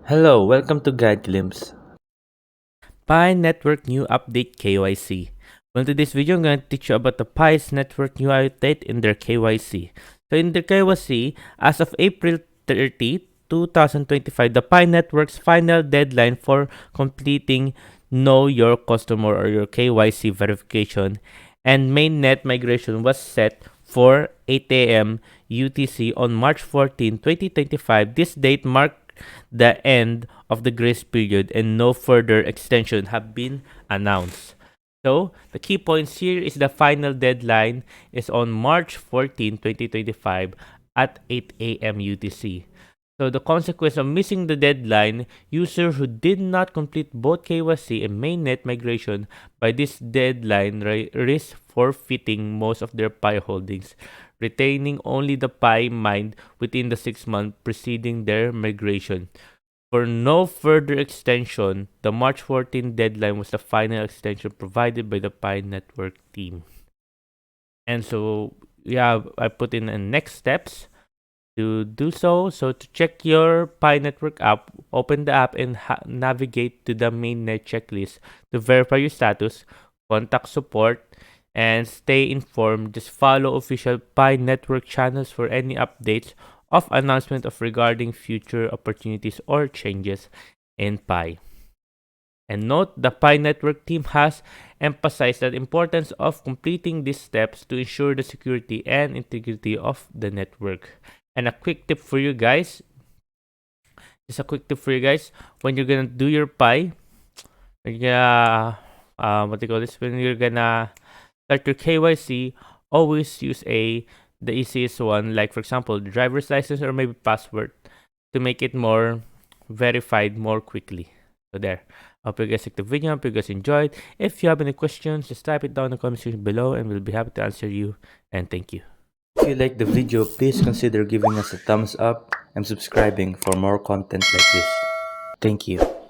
Hello, welcome to Guide Glimpse. Pi Network New Update KYC. Well, today's video, I'm going to teach you about the Pi's Network new update in their KYC. So in their KYC, as of April 30, 2025, the Pi Network's final deadline for completing Know Your Customer or your KYC verification and mainnet migration was set for 8 a.m. UTC on March 14, 2025. This date marked the end of the grace period and no further extension have been announced. So, the key points here is the final deadline is on March 14, 2025 at 8 a.m. UTC. So, the consequence of missing the deadline, users who did not complete both KYC and mainnet migration by this deadline risk forfeiting most of their Pi holdings, retaining only the Pi mined within the 6 months preceding their migration. For no further extension, the March 14 deadline was the final extension provided by the Pi Network team. And so, yeah, I put in the next steps to do so. So to check your Pi Network app, open the app and navigate to the mainnet checklist to verify your status, contact support, and stay informed. Just follow official Pi Network channels for any updates of announcement of regarding future opportunities or changes in Pi. And note, the Pi Network team has emphasized the importance of completing these steps to ensure the security and integrity of the network. And a quick tip for you guys, when you're gonna do your Pi, when you're gonna start your KYC, always use the easiest one, like for example, the driver's license or maybe password, to make it more verified more quickly. So there. Hope you guys liked the video. Hope you guys enjoyed. If you have any questions, just type it down in the comment section below and we'll be happy to answer you. And thank you. If you like the video, please consider giving us a thumbs up and subscribing for more content like this. Thank you.